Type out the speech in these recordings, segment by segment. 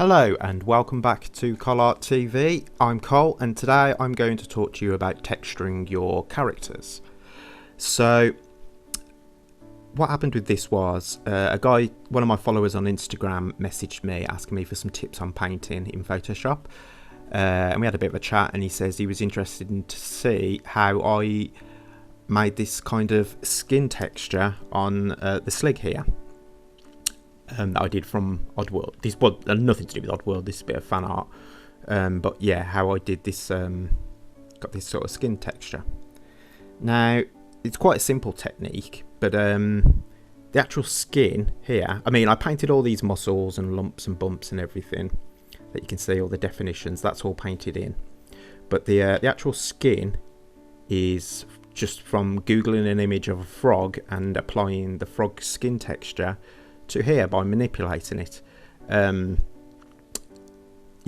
Hello and welcome back to Collart TV. I'm Cole and today I'm going to talk to you about texturing your characters. So what happened with this was one of my followers on Instagram messaged me asking me for some tips on painting in Photoshop, and we had a bit of a chat, and he says he was interested in to see how I made this kind of skin texture on the Slig here. That I did from Oddworld. This was nothing to do with Oddworld. This is a bit of fan art, but yeah, how I did this, got this sort of skin texture. Now it's quite a simple technique, but the actual skin here. I mean, I painted all these muscles and lumps and bumps and everything that you can see, all the definitions. That's all painted in, but the actual skin is just from googling an image of a frog and applying the frog skin texture to here by manipulating it. You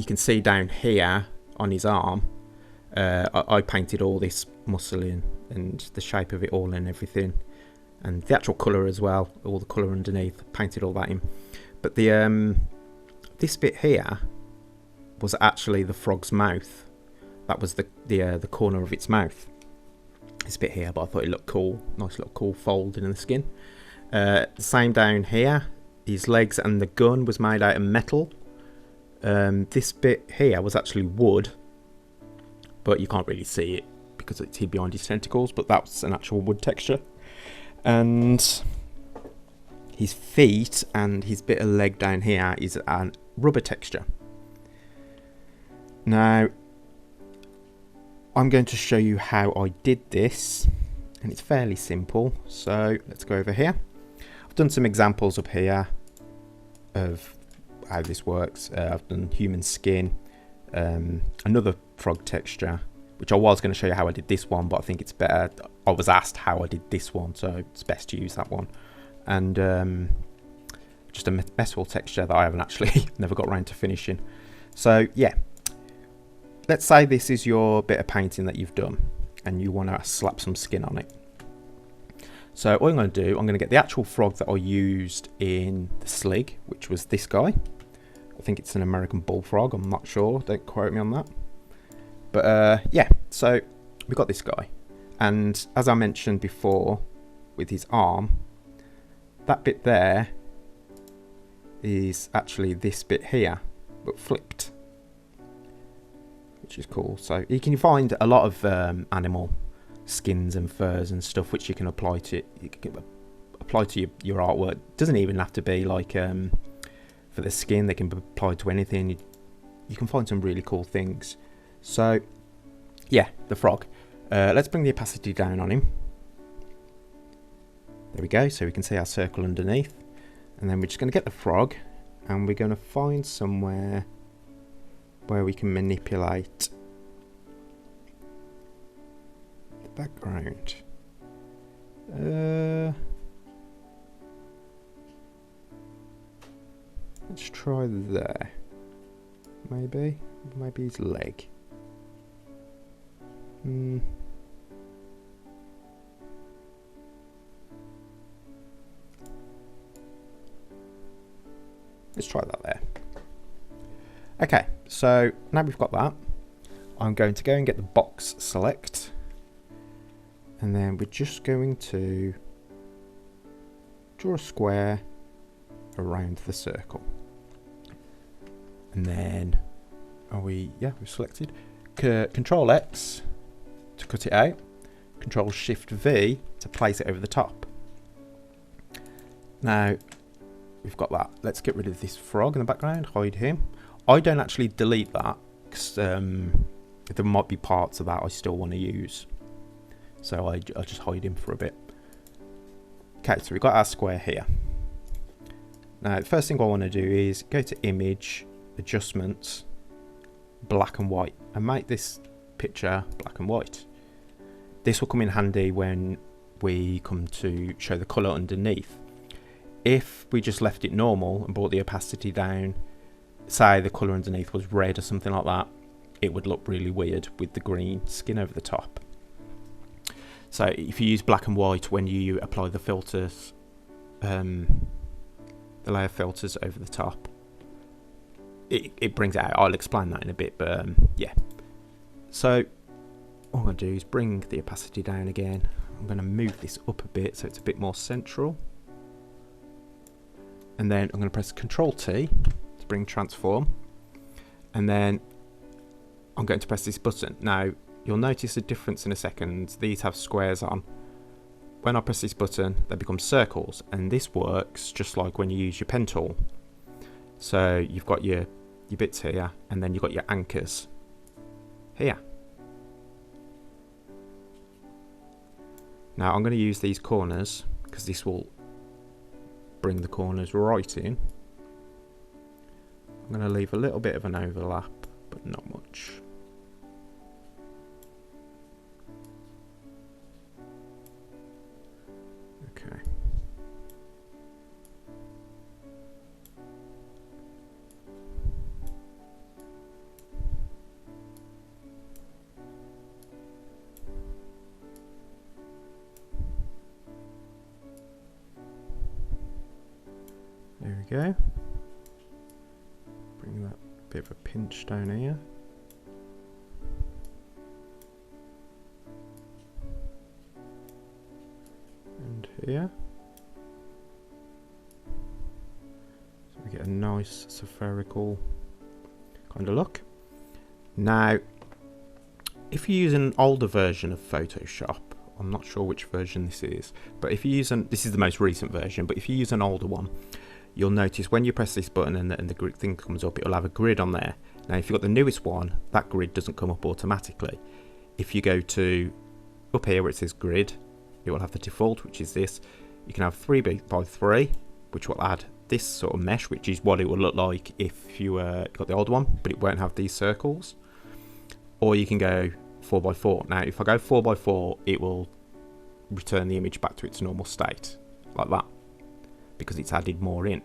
can see down here on his arm, I painted all this muscle in and the shape of it all and everything, and the actual colour as well, all the colour underneath, painted all that in. But the this bit here was actually the frog's mouth. That was the corner of its mouth, this bit here, but I thought it looked cool, nice little cool fold in the skin. Same down here, his legs, and the gun was made out of metal. This bit here was actually wood, but you can't really see it because it's hid behind his tentacles, but that's an actual wood texture. And his feet and his bit of leg down here is a rubber texture. Now I'm going to show you how I did this, and it's fairly simple, so let's go over here. I've done some examples up here of how this works. I've done human skin, another frog texture, which I was going to show you how I did this one, but I think it's better. I was asked how I did this one, so it's best to use that one. And just a metal texture that I haven't actually never got around to finishing. So yeah, let's say this is your bit of painting that you've done and you want to slap some skin on it. So what I'm going to do, I'm going to get the actual frog that I used in the Slig, which was this guy. I think it's an American bullfrog, I'm not sure, don't quote me on that. But yeah, so we've got this guy. And as I mentioned before, with his arm, that bit there is actually this bit here, but flipped, which is cool. So you can find a lot of animal skins and furs and stuff which you can apply to your artwork. It doesn't even have to be like for the skin, they can be applied to anything. You can find some really cool things. So yeah, the frog, let's bring the opacity down on him. There we go, so we can see our circle underneath, and then we're just going to get the frog and we're going to find somewhere where we can manipulate background. Let's try there. Maybe his leg. Let's try that there. Okay, so now we've got that, I'm going to go and get the box select. And then we're just going to draw a square around the circle. And then, we've selected. Control X to cut it out. Control Shift V to place it over the top. Now, we've got that. Let's get rid of this frog in the background, hide him. I don't actually delete that, because there might be parts of that I still want to use. So I'll just hide him for a bit. Okay, so we've got our square here. Now, the first thing I want to do is go to Image, Adjustments, Black and White, and make this picture black and white. This will come in handy when we come to show the colour underneath. If we just left it normal and brought the opacity down, say the colour underneath was red or something like that, it would look really weird with the green skin over the top. So if you use black and white when you apply the filters, the layer filters over the top, it brings it out. I'll explain that in a bit, but yeah. So what I'm going to do is bring the opacity down again. I'm going to move this up a bit so it's a bit more central. And then I'm going to press Ctrl T to bring transform. And then I'm going to press this button. Now, you'll notice a difference in a second. These have squares on. When I press this button, they become circles. And this works just like when you use your pen tool. So you've got your bits here, and then you've got your anchors here. Now I'm going to use these corners because this will bring the corners right in. I'm going to leave a little bit of an overlap, but not much. Okay. There we go. Bring that bit of a pinch down here. And here. So we get a nice spherical kind of look. Now, if you use an older version of Photoshop, I'm not sure which version this is, but if you use this is the most recent version, but if you use an older one, you'll notice when you press this button and the grid thing comes up, it'll have a grid on there. Now, if you've got the newest one, that grid doesn't come up automatically. If you go to up here where it says grid, it will have the default, which is this. You can have 3 by 3, which will add this sort of mesh, which is what it will look like if you got the old one, but it won't have these circles. Or you can go 4 by 4. Now, if I go 4 by 4, it will return the image back to its normal state, like that, because it's added more in.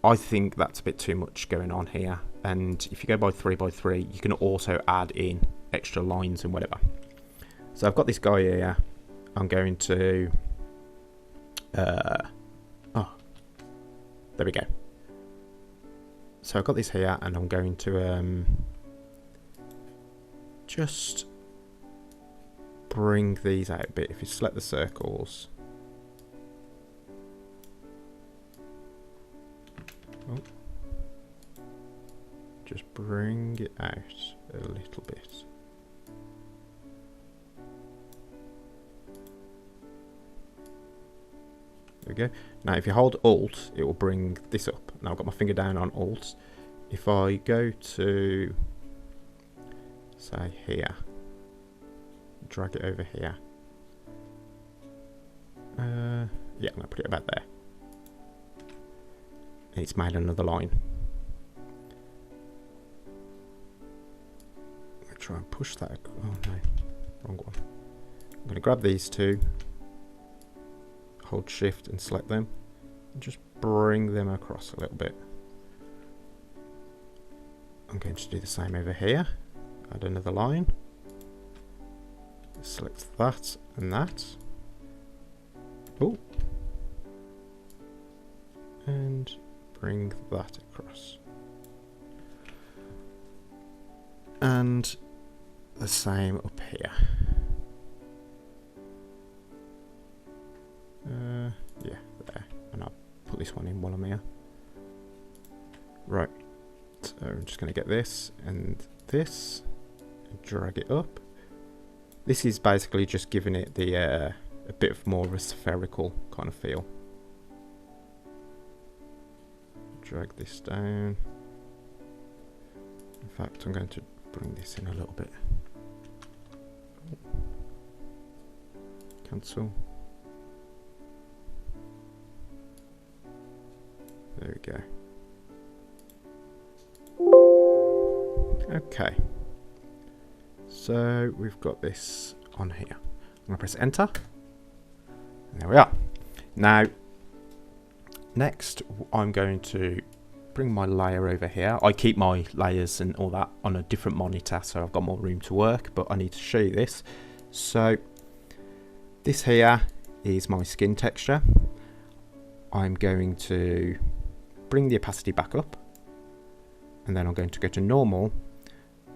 I think that's a bit too much going on here, and if you go by 3 by 3, you can also add in extra lines and whatever. So I've got this guy here. I'm going to there we go. So I've got this here, and I'm going to just bring these out a bit. If you select the circles, just bring it out a little bit. There we go. Now if you hold Alt, it will bring this up. Now I've got my finger down on Alt. If I go to, say, here, drag it over here. Yeah, I'm going to put it about there. And it's made another line. I'm going to try and push that. Oh no, wrong one. I'm going to grab these two, hold Shift and select them, and just bring them across a little bit. I'm going to do the same over here. Add another line. Select that and that. Oh. And bring that across. And the same up here. Yeah, there. And I'll put this one in while I'm here. Right. So I'm just going to get this and this. And drag it up. This is basically just giving it the a bit of more of a spherical kind of feel. Drag this down. In fact, I'm going to bring this in a little bit. Cancel. There we go. Okay. So we've got this on here. I'm going to press enter. And there we are. Now, next I'm going to bring my layer over here. I keep my layers and all that on a different monitor, so I've got more room to work, but I need to show you this. So this here is my skin texture. I'm going to bring the opacity back up and then I'm going to go to normal,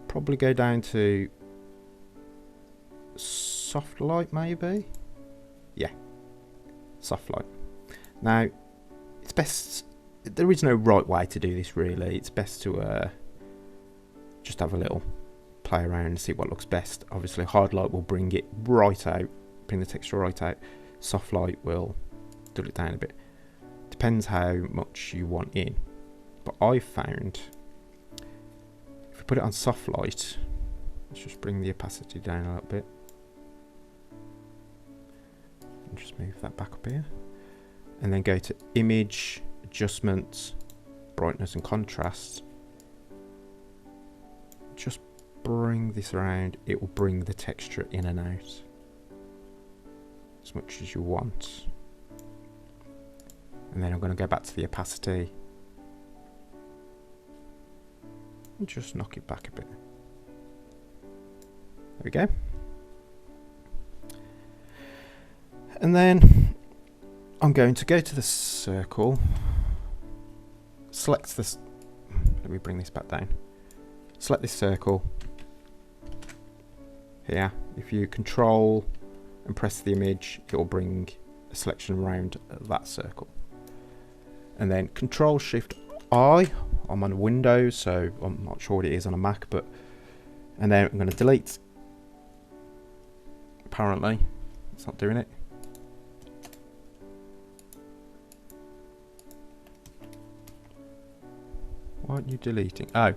probably go down to soft light maybe. Yeah, soft light. Now it's best, there is no right way to do this really. It's best to just have a little play around and see what looks best. Obviously hard light will bring it right out, bring the texture right out. Soft light will dull it down a bit. Depends how much you want in. But I found if we put it on soft light, let's just bring the opacity down a little bit. And just move that back up here. And then go to image, adjustments, brightness and contrast. Just bring this around, it will bring the texture in and out as much as you want. And then I'm going to go back to the opacity and just knock it back a bit. There we go. And then I'm going to go to the circle, select this, let me bring this back down, select this circle here. If you control and press the image, it will bring a selection around that circle. And then Control Shift I, I'm on Windows, so I'm not sure what it is on a Mac, but, and then I'm going to delete. Apparently, it's not doing it. Why aren't you deleting? Oh,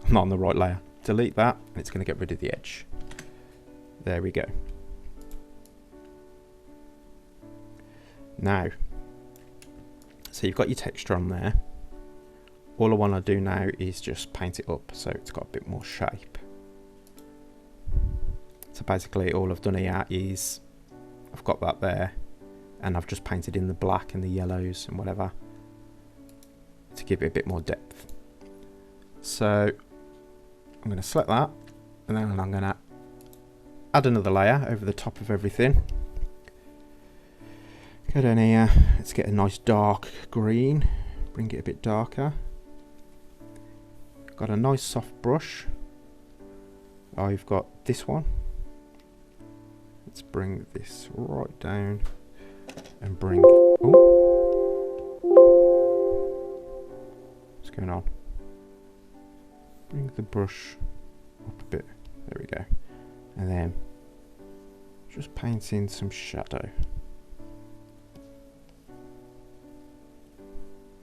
I'm not on the right layer. Delete that, and it's going to get rid of the edge. There we go. Now, so you've got your texture on there. All I want to do now is just paint it up so it's got a bit more shape. So basically all I've done here is I've got that there and I've just painted in the black and the yellows and whatever to give it a bit more depth. So I'm going to select that and then I'm going to add another layer over the top of everything. Go down here, let's get a nice dark green, bring it a bit darker. Got a nice soft brush. I've got this one. Let's bring this right down and bring, oh, what's going on? Bring the brush up a bit, there we go. And then just paint in some shadow.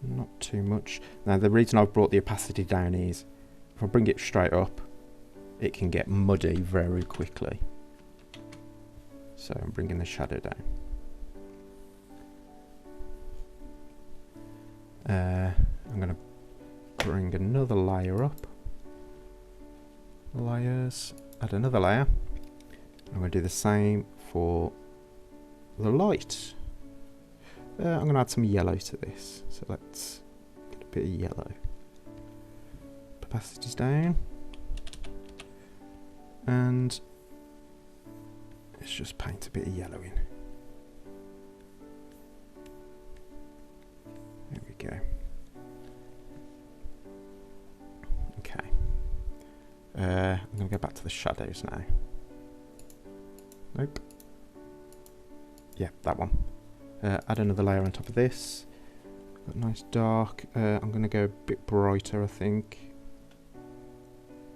Not too much. Now the reason I've brought the opacity down is if I bring it straight up it can get muddy very quickly. So I'm bringing the shadow down. I'm going to bring another layer up. Layers, add another layer. I'm going to do the same for the light. I'm going to add some yellow to this, so let's get a bit of yellow. Opacity's down, and let's just paint a bit of yellow in. There we go. Okay. I'm going to go back to the shadows now. Nope. Yeah, that one. Add another layer on top of this. Got nice dark. I'm going to go a bit brighter, I think.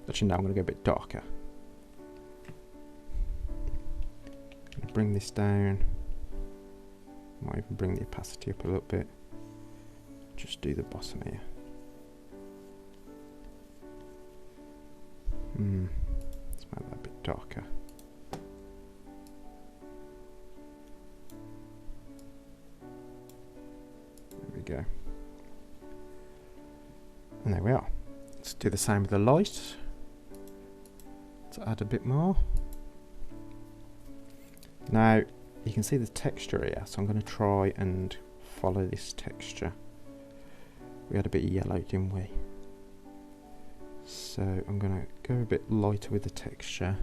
Actually, no, I'm going to go a bit darker. Bring this down. Might even bring the opacity up a little bit. Just do the bottom here. Let's make that a bit darker. Go. And there we are. Let's do the same with the light. Let's add a bit more. Now you can see the texture here, so I'm going to try and follow this texture. We had a bit of yellow, didn't we? So I'm going to go a bit lighter with the texture.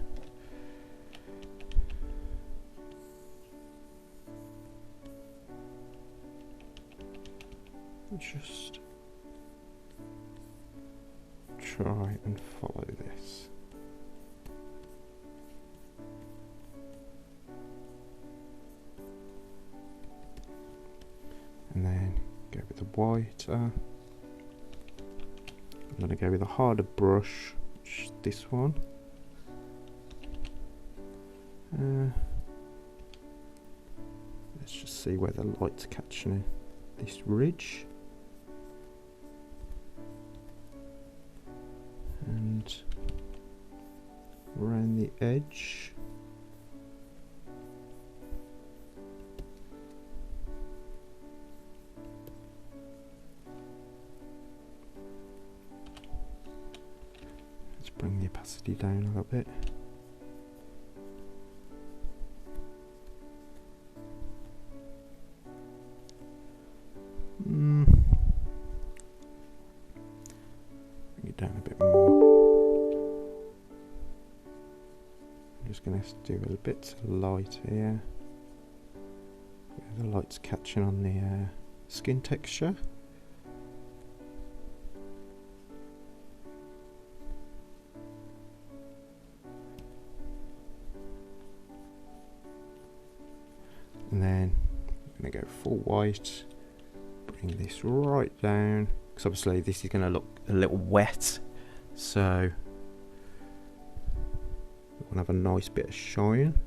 Just try and follow this. And then go with the whiter. I'm going to go with a harder brush, which is this one. Let's just see where the light's catching this ridge. And around the edge. Let's bring the opacity down a little bit. Bring it down a bit more. I'm just going to do a bit of light here. Where the light's catching on the skin texture. And then I'm going to go full white. Bring this right down, because obviously this is going to look a little wet, so we want to have a nice bit of shine.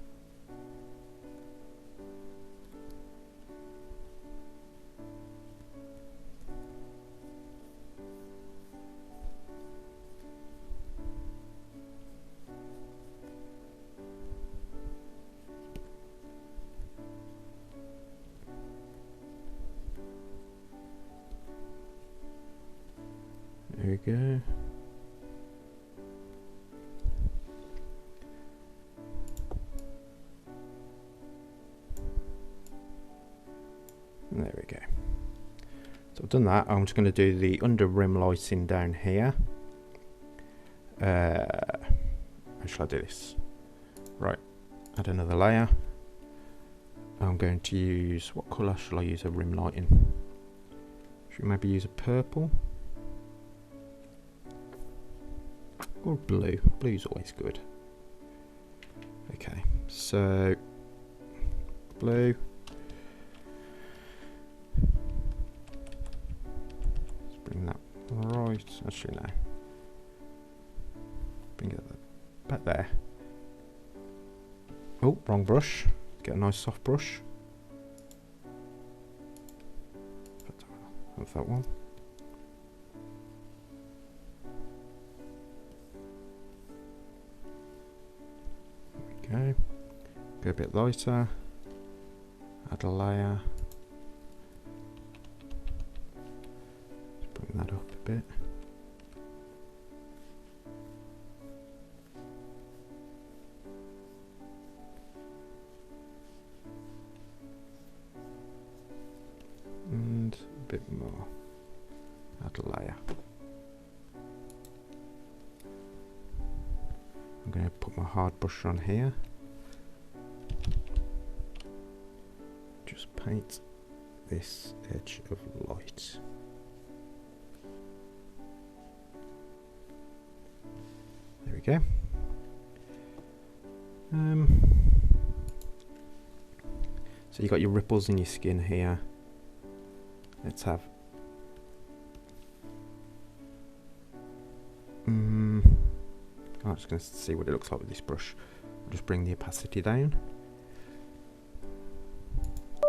There we go. There we go. So I've done that. I'm just going to do the under rim lighting down here. How shall I do this? Right, add another layer. I'm going to use, what colour shall I use a rim lighting? Should we maybe use a purple? Or blue. Blue's always good. Okay, so blue. Let's bring that right. Actually, no. Bring it back there. Oh, wrong brush. Get a nice soft brush. Have that one. Okay, go a bit lighter, add a layer, bring that up a bit. And a bit more, add a layer. I'm going to put my hard brush on here. Just paint this edge of light. There we go. So you got your ripples in your skin here. Let's have I'm just going to see what it looks like with this brush. I'll just bring the opacity down.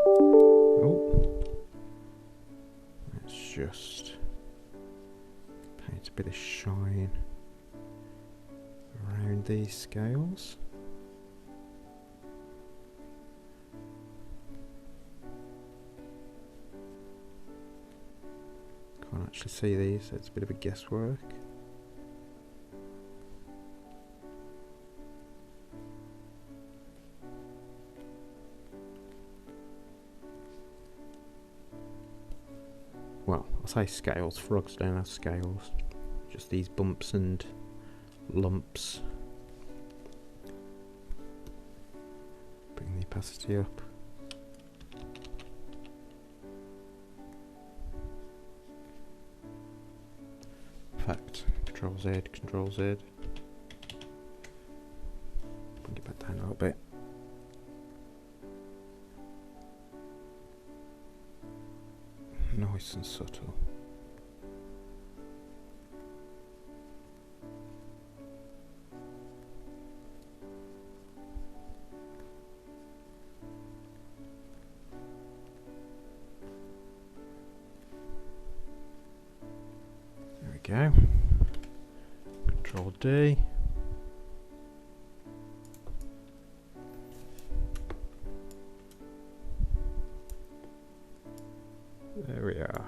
Oh, let's just paint a bit of shine around these scales. Can't actually see these, so it's a bit of a guesswork. Well, I say scales, frogs don't have scales, just these bumps and lumps. Bring the opacity up. In fact, Control Z, Control Z. Bring it back down a little bit. Nice and subtle. There we go. Control D. There we are.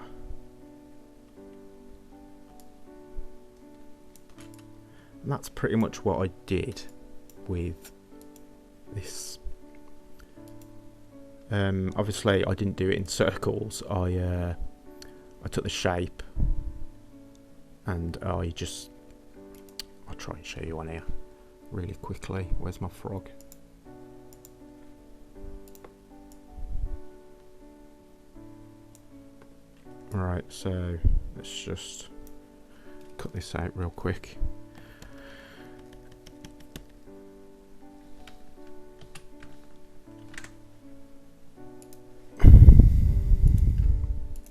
And that's pretty much what I did with this. Obviously I didn't do it in circles. I took the shape and I'll try and show you on here really quickly. Where's my frog? Right, so let's just cut this out real quick.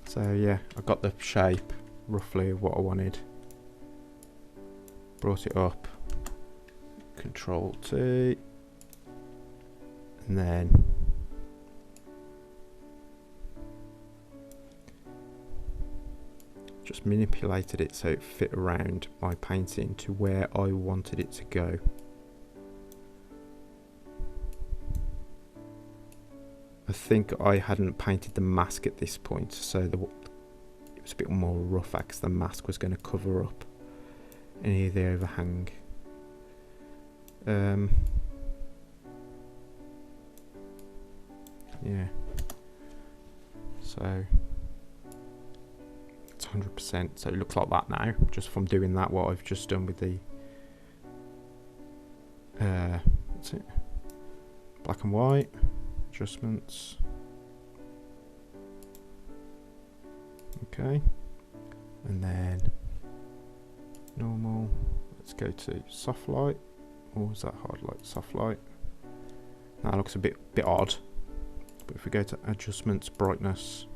So yeah, I got the shape roughly of what I wanted. Brought it up, Control T, and then just manipulated it so it fit around my painting to where I wanted it to go. I think I hadn't painted the mask at this point, so it was a bit more rough because the mask was going to cover up any of the overhang. Yeah, so it's 100%, so it looks like that now, just from doing that, what I've just done with the what's it, black and white adjustments. Okay, and then normal, let's go to soft light, or is that hard light? Soft light. That looks a bit odd, but if we go to adjustments, brightness,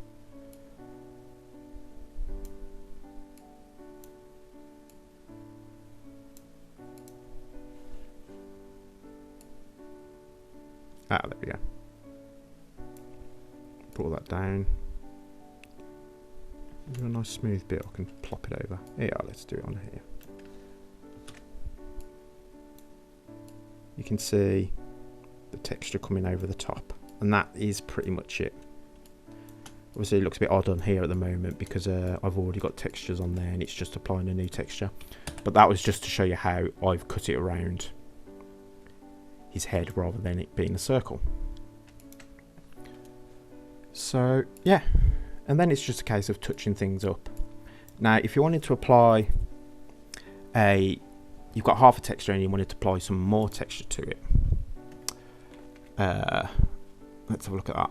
there we go. Brought that down. Is there a nice smooth bit I can plop it over? Yeah, let's do it on here. You can see the texture coming over the top, and that is pretty much it. Obviously it looks a bit odd on here at the moment because I've already got textures on there and it's just applying a new texture, but that was just to show you how I've cut it around his head rather than it being a circle. So yeah, and then it's just a case of touching things up. Now if you wanted to apply you've got half a texture and you wanted to apply some more texture to it, let's have a look at that.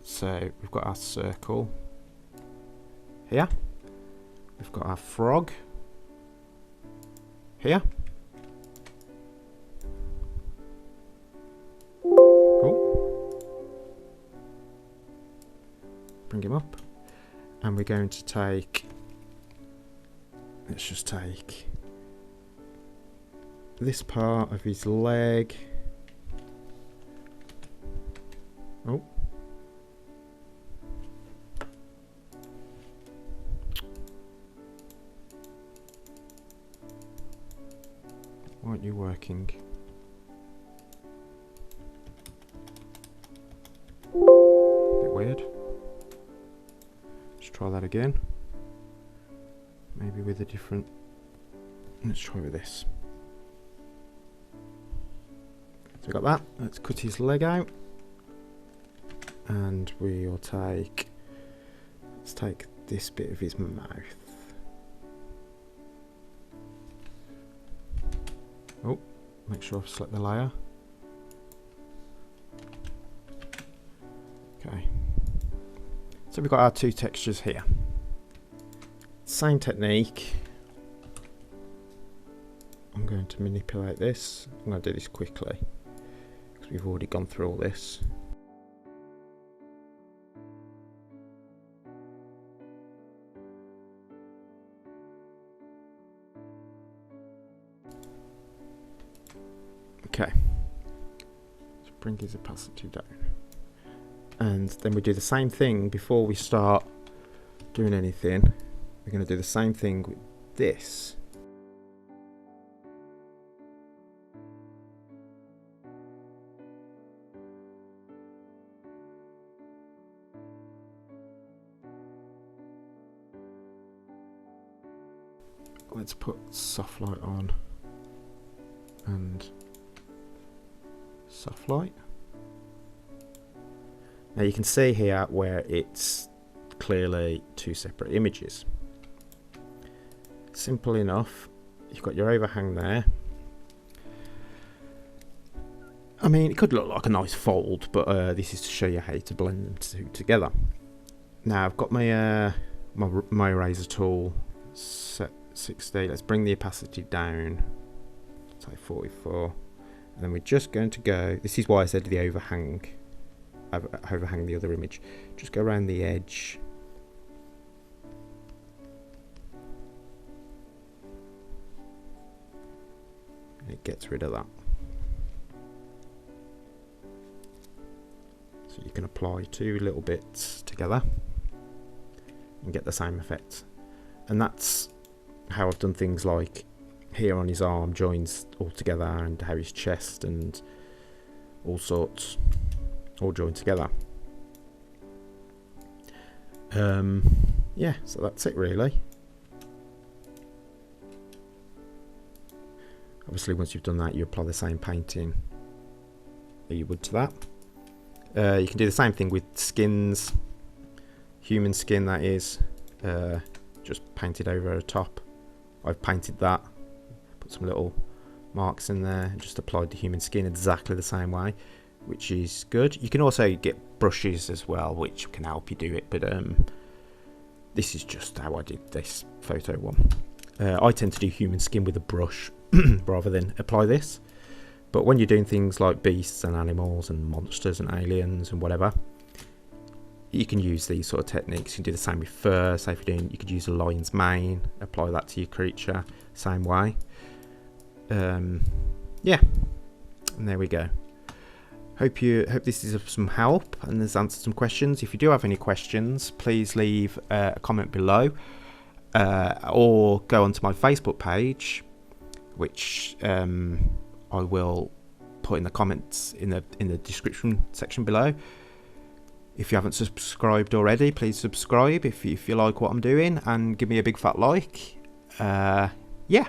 So we've got our circle here, we've got our frog here. Bring him up, and we're going to take, let's just take this part of his leg. Oh, why aren't you working? Bit weird. Try that again, maybe with a different, let's try with this. So we got that, let's cut his leg out, and we'll take, let's take this bit of his mouth. Oh, make sure I've selected the layer. Okay. So we've got our two textures here. Same technique. I'm going to manipulate this. I'm going to do this quickly because we've already gone through all this. Okay, let's bring his opacity down. And then we do the same thing before we start doing anything. We're going to do the same thing with this. Let's put soft light on and soft light. Now you can see here where it's clearly two separate images. Simple enough. You've got your overhang there. I mean, it could look like a nice fold, but this is to show you how to blend them two together. Now I've got my my eraser tool set 60. Let's bring the opacity down, say 44, and then we're just going to go. This is why I said the overhang the other image. Just go around the edge. And it gets rid of that. So you can apply two little bits together and get the same effect. And that's how I've done things like here on his arm joins all together, and how his chest and all sorts all joined together. Yeah, so that's it really. Obviously once you've done that, you apply the same painting that you would to that. You can do the same thing with skins, human skin that is, just painted over the top. I've painted that, put some little marks in there, and just applied the human skin exactly the same way, which is good. You can also get brushes as well, which can help you do it, but this is just how I did this photo one. I tend to do human skin with a brush rather than apply this, but when you're doing things like beasts and animals and monsters and aliens and whatever, you can use these sort of techniques. You can do the same with fur. Say if you're doing, you could use a lion's mane, apply that to your creature, same way. Yeah, and there we go. Hope this is of some help and has answered some questions. If you do have any questions, please leave a comment below, or go onto my Facebook page, which I will put in the comments in the description section below. If you haven't subscribed already, please subscribe if you like what I'm doing, and give me a big fat like. Yeah,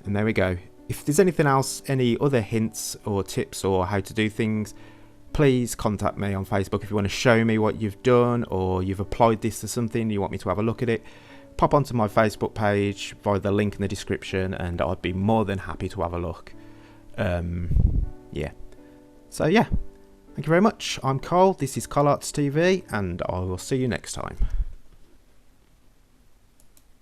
and there we go. If there's anything else, any other hints or tips or how to do things, please contact me on Facebook. If you want to show me what you've done, or you've applied this to something, you want me to have a look at it, pop onto my Facebook page via the link in the description, and I'd be more than happy to have a look. Yeah. So yeah. Thank you very much. I'm Cole, this is Cole Arts TV, and I will see you next time.